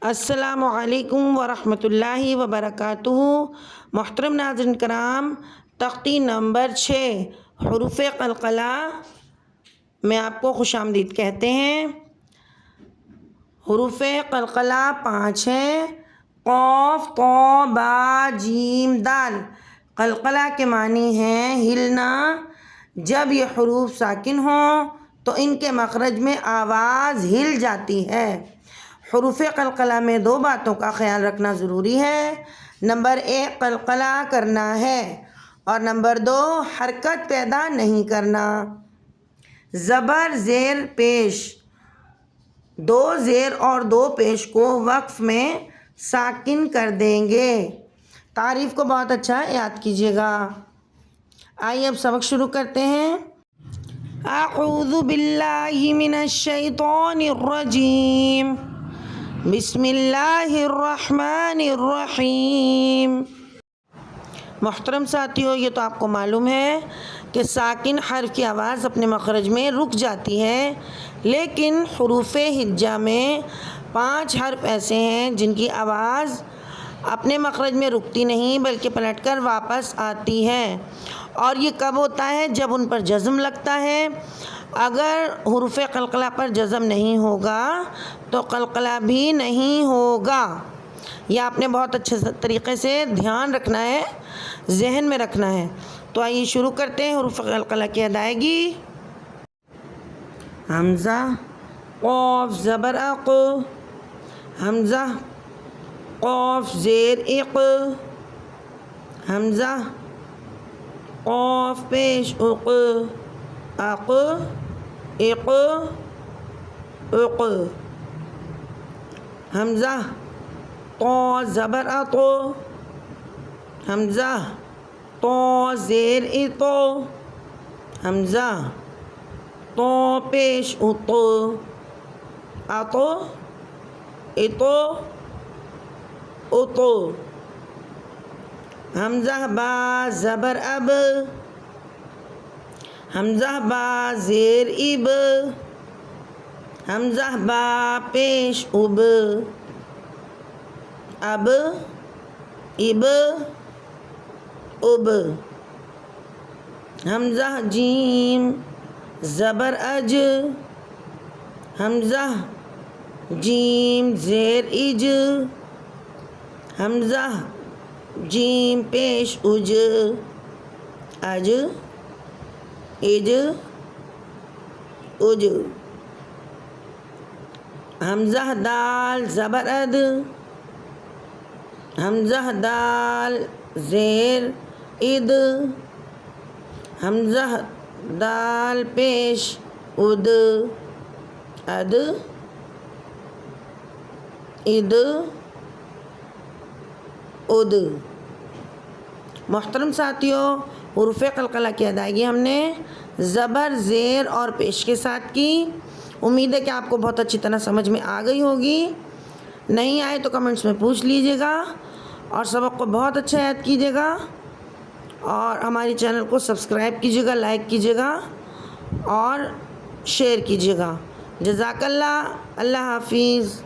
السلام علیکم ورحمۃ اللہ وبرکاتہ۔ محترم ناظرین کرام، تختی نمبر 6 حروف قلقلہ میں آپ کو خوش آمدید کہتے ہیں۔ حروف قلقلہ 5 ہیں: قاف، طا، با، جیم، دال۔ قلقلہ کے معنی ہیں ہلنا۔ جب یہ حروف ساکن ہوں تو ان کے مخرج میں آواز ہل جاتی ہے۔ حروف قلقلہ میں 2 باتوں کا خیال رکھنا ضروری ہے۔ نمبر 1 قلقلہ کرنا ہے اور نمبر 2 حرکت پیدا نہیں کرنا۔ زبر، زیر، پیش، 2 زیر اور 2 پیش کو وقف میں ساکن کر دیں گے۔ تعریف کو بہت اچھا یاد کیجیے گا۔ آئیے اب سبق شروع کرتے ہیں۔ اعوذ باللہ من الشیطان الرجیم، بسم اللہ الرحمن الرحیم۔ محترم ساتھیو، یہ تو آپ کو معلوم ہے کہ ساکن حرف کی آواز اپنے مخرج میں رک جاتی ہے، لیکن حروف ہجا میں 5 حرف ایسے ہیں جن کی آواز اپنے مخرج میں رکتی نہیں بلکہ پلٹ کر واپس آتی ہے۔ اور یہ کب ہوتا ہے؟ جب ان پر جزم لگتا ہے۔ اگر حروف قلقلہ پر جزم نہیں ہوگا تو قلقلہ بھی نہیں ہوگا۔ یہ آپ نے بہت اچھے طریقے سے دھیان رکھنا ہے، ذہن میں رکھنا ہے۔ تو آئیے شروع کرتے ہیں حروف قلقلہ کی ادائیگی۔ حمزہ، قاف، زبر اق، حمزہ، قاف، زیر اق، حمزہ، قاف، پیش اق، اق، اق، اق، حمزہ، طا، زبر اطو، حمزہ، طا، زیر اطو، حمزہ، طا، پیش اطو، اطو، اطو، اطو، حمزہ، با، زبر اب، حمزہ، با، زیر اب، حمزہ، با، پیش اب، اب، اب، اب، حمزہ، جیم، زبر اج، حمزہ، جیم، زیر اج، حمزہ، جیم، پیش اج، اج، اج، اج، حمزہ، دال، زبر اد، حمزہ، دال، زیر اد، حمزہ، دال، پیش اد، اد، اد، اد۔ محترم ساتھیو، حروف قلقلہ کی ادائیگی ہم نے زبر، زیر اور پیش کے ساتھ کی۔ امید ہے کہ آپ کو بہت اچھی طرح سمجھ میں آ گئی ہوگی۔ نہیں آئے تو کمنٹس میں پوچھ لیجیے گا اور سبق کو بہت اچھا یاد کیجیے گا اور ہماری چینل کو سبسکرائب کیجیے گا، لائک کیجیے گا اور شیئر کیجیے گا۔ جزاک اللہ۔ اللہ حافظ۔